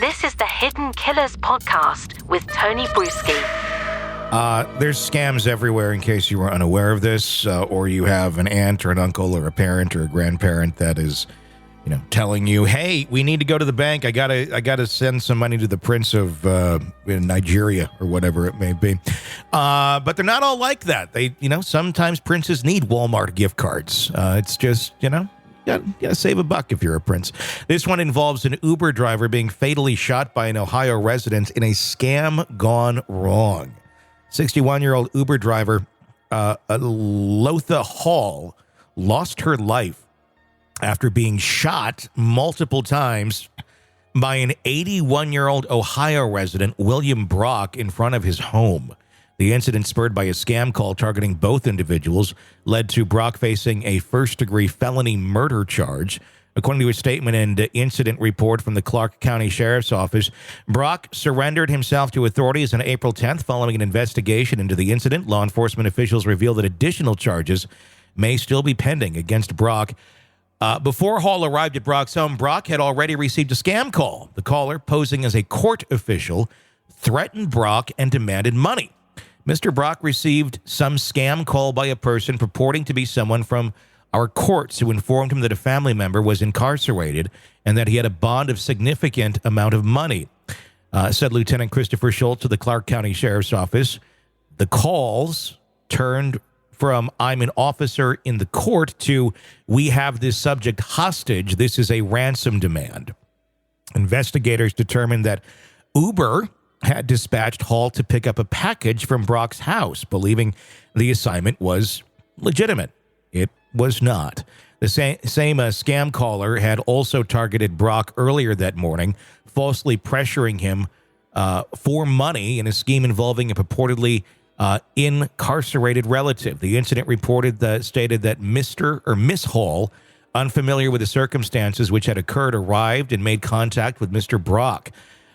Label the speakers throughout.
Speaker 1: This is the Hidden Killers podcast with Tony Bruschi.
Speaker 2: There's scams everywhere in case you were unaware of this, or you have an aunt or an uncle or a parent or a grandparent that is, telling you, hey, we need to go to the bank. I gotta send some money to the Prince of Nigeria or whatever it may be. But they're not all like that. They, sometimes princes need Walmart gift cards. It's just, you gotta save a buck if you're a prince. This one involves an Uber driver being fatally shot by an Ohio resident in a scam gone wrong. 61-year-old Uber driver Loletha Hall lost her life after being shot multiple times by an 81-year-old Ohio resident, William Brock, in front of his home. The incident, spurred by a scam call targeting both individuals, led to Brock facing a first-degree felony murder charge. According to a statement and incident report from the Clark County Sheriff's Office, Brock surrendered himself to authorities on April 10th following an investigation into the incident. Law enforcement officials revealed that additional charges may still be pending against Brock. Before Hall arrived at Brock's home, Brock had already received a scam call. The caller, posing as a court official, threatened Brock and demanded money. Mr. Brock received some scam call by a person purporting to be someone from our courts who informed him that a family member was incarcerated and that he had a bond of significant amount of money, said Lieutenant Kristopher Shultz of the Clark County Sheriff's Office. The calls turned from "I'm an officer in the court" to "we have this subject hostage. This is a ransom demand." Investigators determined that Uber had dispatched Hall to pick up a package from Brock's house, believing the assignment was legitimate. It was not. The same scam caller had also targeted Brock earlier that morning, falsely pressuring him for money in a scheme involving a purportedly incarcerated relative. The incident stated that Mr. or Miss Hall, unfamiliar with the circumstances which had occurred, arrived and made contact with Mr. Brock.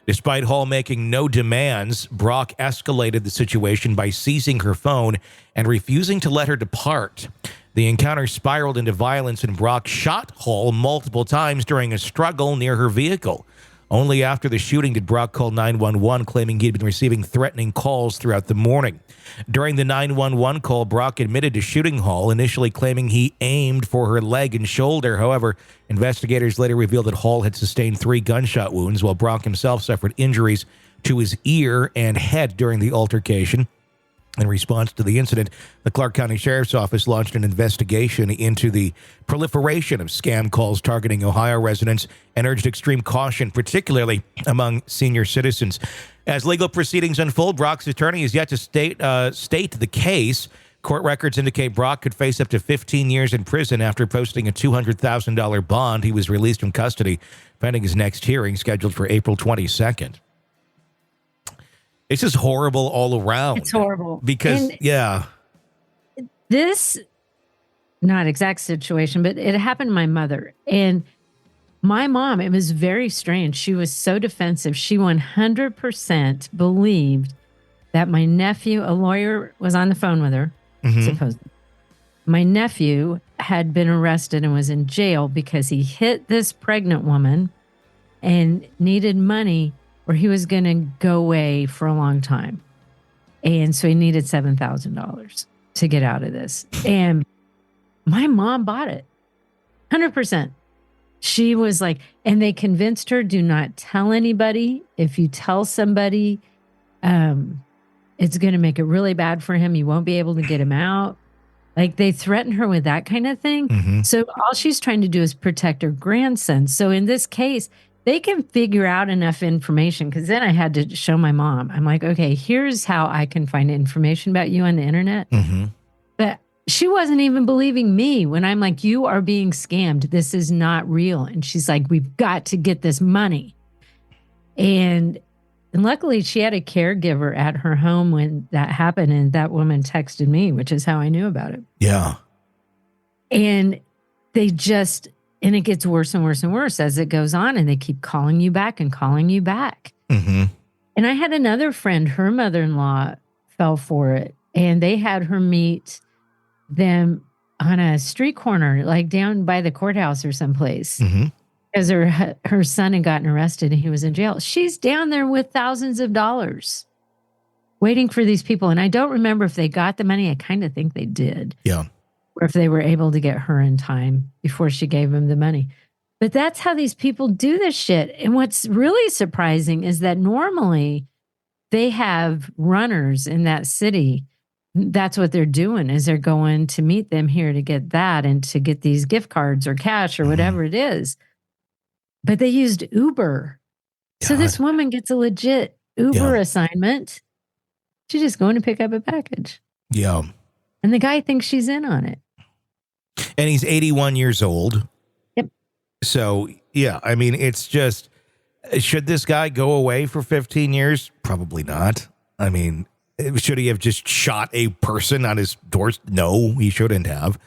Speaker 2: Despite Hall making no demands, Brock escalated the situation by seizing her phone and refusing to let her depart. The encounter spiraled into violence, and Brock shot Hall multiple times during a struggle near her vehicle. Only after the shooting did Brock call 911, claiming he'd been receiving threatening calls throughout the morning. During the 911 call, Brock admitted to shooting Hall, initially claiming he aimed for her leg and shoulder. However, investigators later revealed that Hall had sustained 3 gunshot wounds, while Brock himself suffered injuries to his ear and head during the altercation. In response to the incident, the Clark County Sheriff's Office launched an investigation into the proliferation of scam calls targeting Ohio residents and urged extreme caution, particularly among senior citizens. As legal proceedings unfold, Brock's attorney is yet to state the case. Court records indicate Brock could face up to 15 years in prison after posting a $200,000 bond. He was released from custody pending his next hearing, scheduled for April 22nd. It's just horrible all around.
Speaker 3: It's horrible.
Speaker 2: Because,
Speaker 3: This, not exact situation, but it happened to my mother. And my mom, it was very strange. She was so defensive. She 100% believed that my nephew, a lawyer, was on the phone with her, supposedly. My nephew had been arrested and was in jail because he hit this pregnant woman and needed money, or he was going to go away for a long time. And so he needed $7,000 to get out of this. And my mom bought it. 100%. She was like, and they convinced her, do not tell anybody. If you tell somebody, it's going to make it really bad for him. You won't be able to get him out. Like, they threatened her with that kind of thing. So all she's trying to do is protect her grandson. So in this case, they can figure out enough information, because then I had to show my mom. I'm like, okay, here's how I can find information about you on the internet. But she wasn't even believing me when I'm like, you are being scammed. This is not real. And she's like, we've got to get this money. And luckily she had a caregiver at her home when that happened. And that woman texted me, which is how I knew about it.
Speaker 2: Yeah.
Speaker 3: And they just... And it gets worse and worse and worse as it goes on. And they keep calling you back and calling you back. And I had another friend, her mother-in-law fell for it. And they had her meet them on a street corner, like down by the courthouse or someplace. because her son had gotten arrested and he was in jail. She's down there with thousands of dollars waiting for these people. And I don't remember if they got the money. I kind of think they did.
Speaker 2: Yeah.
Speaker 3: Or if they were able to get her in time before she gave him the money. But that's how these people do this shit. And what's really surprising is that normally they have runners in that city. That's what they're doing, is they're going to meet them here to get that and to get these gift cards or cash or whatever it is. But they used Uber. So this woman gets a legit Uber assignment. She's just going to pick up a package.
Speaker 2: Yeah.
Speaker 3: And the guy thinks she's in on it.
Speaker 2: And he's 81 years old.
Speaker 3: Yep.
Speaker 2: So, yeah, I mean, it's just, should this guy go away for 15 years? Probably not. I mean, should he have just shot a person on his doors? No, he shouldn't have.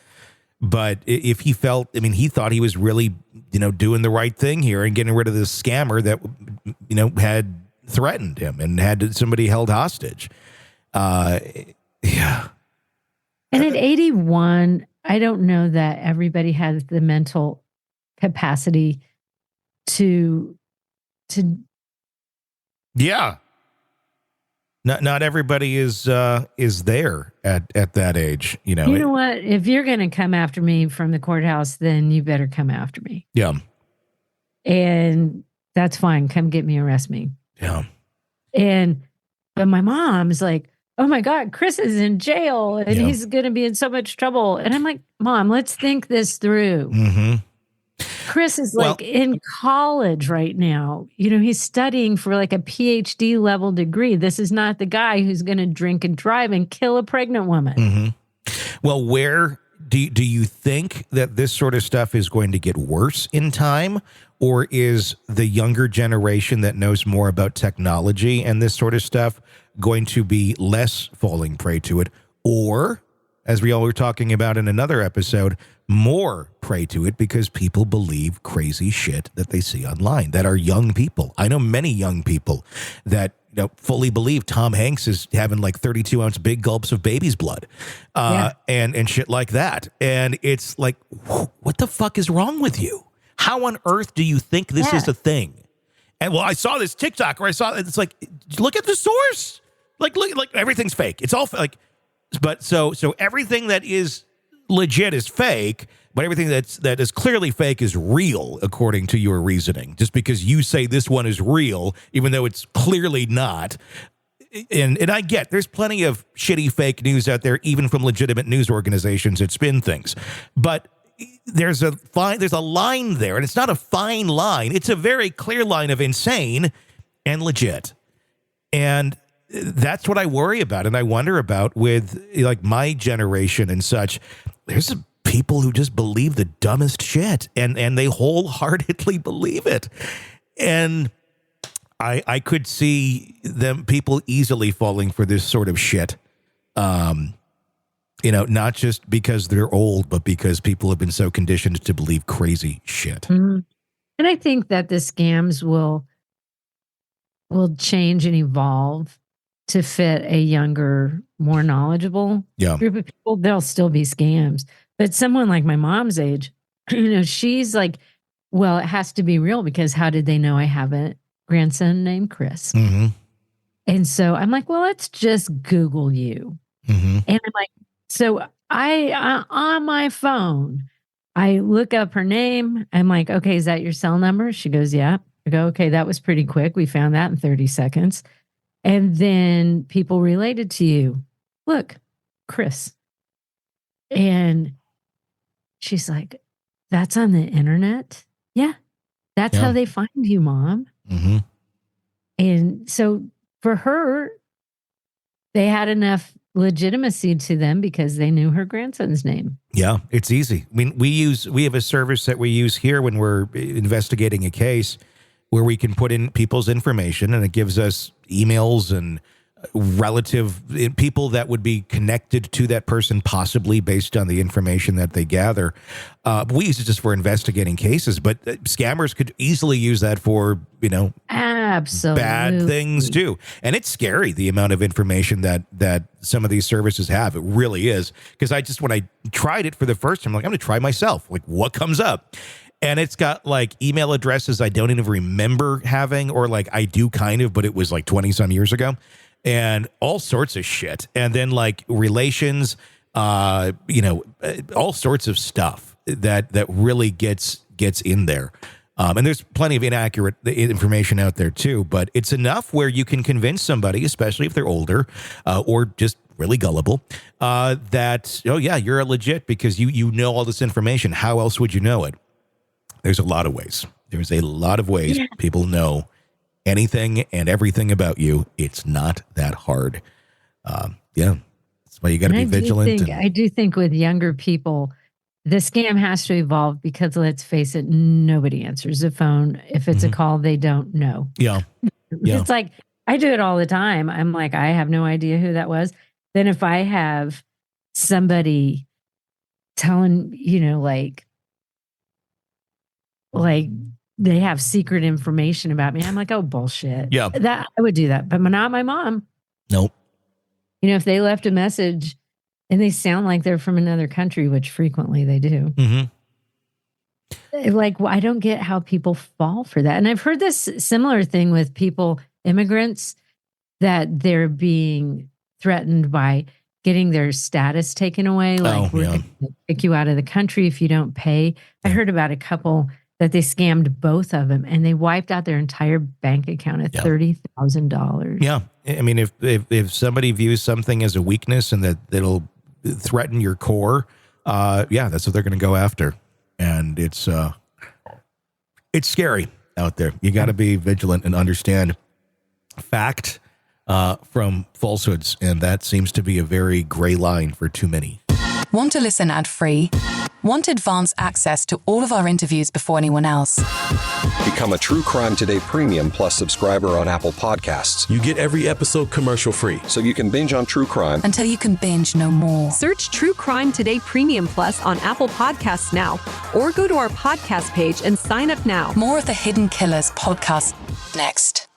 Speaker 2: But if he felt, I mean, he thought he was really, doing the right thing here and getting rid of this scammer that, had threatened him and had somebody held hostage. Yeah.
Speaker 3: And at 81, I don't know that everybody has the mental capacity to.
Speaker 2: Yeah. Not everybody is there at that age,
Speaker 3: You know what? If you're going to come after me from the courthouse, then you better come after me.
Speaker 2: Yeah.
Speaker 3: And that's fine. Come get me, arrest me.
Speaker 2: Yeah.
Speaker 3: But my mom's like, oh my God, Chris is in jail and he's going to be in so much trouble. And I'm like, Mom, let's think this through.
Speaker 2: Mm-hmm.
Speaker 3: Chris is in college right now. He's studying for like a PhD level degree. This is not the guy who's going to drink and drive and kill a pregnant woman.
Speaker 2: Mm-hmm. Well, where do you think that this sort of stuff is going to get worse in time? Or is the younger generation that knows more about technology and this sort of stuff going to be less falling prey to it? Or, as we all were talking about in another episode, more prey to it because people believe crazy shit that they see online, that are young people. I know many young people that fully believe Tom Hanks is having like 32-ounce big gulps of baby's blood and shit like that. And it's like, what the fuck is wrong with you? How on earth do you think this is a thing? And I saw this TikTok where it's like, look at the source. Like everything's fake. It's all like, but so everything that is legit is fake, but everything that is clearly fake is real, according to your reasoning. Just because you say this one is real, even though it's clearly not. And I get there's plenty of shitty fake news out there, even from legitimate news organizations that spin things. But there's a line there, and it's not a fine line. It's a very clear line of insane and legit. And that's what I worry about and I wonder about with like my generation and such. There's people who just believe the dumbest shit and they wholeheartedly believe it. And I could see people easily falling for this sort of shit. Not just because they're old, but because people have been so conditioned to believe crazy shit.
Speaker 3: Mm-hmm. And I think that the scams will change and evolve to fit a younger, more knowledgeable group of people. There'll still be scams. But someone like my mom's age, she's like, well, it has to be real because how did they know I have a grandson named Chris?
Speaker 2: Mm-hmm.
Speaker 3: And so I'm like, well, let's just Google you.
Speaker 2: Mm-hmm.
Speaker 3: And I'm like, so I on my phone, I look up her name. I'm like, okay, is that your cell number? She goes, yeah. I go, okay, that was pretty quick. We found that in 30 seconds. And then people related to you. Look, Chris. And she's like, that's on the internet? Yeah. That's how they find you, Mom.
Speaker 2: Mm-hmm.
Speaker 3: And so for her, they had enough legitimacy to them because they knew her grandson's name.
Speaker 2: Yeah, it's easy. I mean, we have a service that we use here when we're investigating a case where we can put in people's information and it gives us emails and relative people that would be connected to that person, possibly based on the information that they gather. We use it just for investigating cases, but scammers could easily use that for,
Speaker 3: absolutely
Speaker 2: bad things too. And it's scary, the amount of information that some of these services have. It really is. Because when I tried it for the first time, I'm like, I'm going to try myself. Like, what comes up? And it's got like email addresses I don't even remember having, or like I do kind of, but it was like 20 some years ago, and all sorts of shit. And then like relations, all sorts of stuff that really gets in there. And there's plenty of inaccurate information out there too, but it's enough where you can convince somebody, especially if they're older, or just really gullible, that, oh yeah, you're legit because you know all this information. How else would you know it? There's a lot of ways. There's a lot of ways people know anything and everything about you. It's not that hard. That's why you got to be vigilant.
Speaker 3: I do think with younger people, the scam has to evolve because, let's face it, nobody answers the phone. If it's a call they don't know.
Speaker 2: Yeah.
Speaker 3: It's like, I do it all the time. I'm like, I have no idea who that was. Then if I have somebody telling, like they have secret information about me, I'm like, oh, bullshit.
Speaker 2: Yeah.
Speaker 3: That I would do that, but not my mom.
Speaker 2: Nope.
Speaker 3: If they left a message and they sound like they're from another country, which frequently they do. Like, I don't get how people fall for that. And I've heard this similar thing with immigrants, that they're being threatened by getting their status taken away. Like, we're going to kick you out of the country if you don't pay. I heard about a couple that they scammed both of them, and they wiped out their entire bank account at $30,000.
Speaker 2: Yeah. I mean, if somebody views something as a weakness and that it'll threaten your core, that's what they're going to go after. And it's scary out there. You got to be vigilant and understand fact from falsehoods. And that seems to be a very gray line for too many.
Speaker 4: Want to listen ad-free? Want advanced access to all of our interviews before anyone else?
Speaker 5: Become a True Crime Today Premium Plus subscriber on Apple Podcasts.
Speaker 6: You get every episode commercial-free.
Speaker 5: So you can binge on true crime
Speaker 4: until you can binge no more.
Speaker 7: Search True Crime Today Premium Plus on Apple Podcasts now, or go to our podcast page and sign up now.
Speaker 4: More of the Hidden Killers podcast next.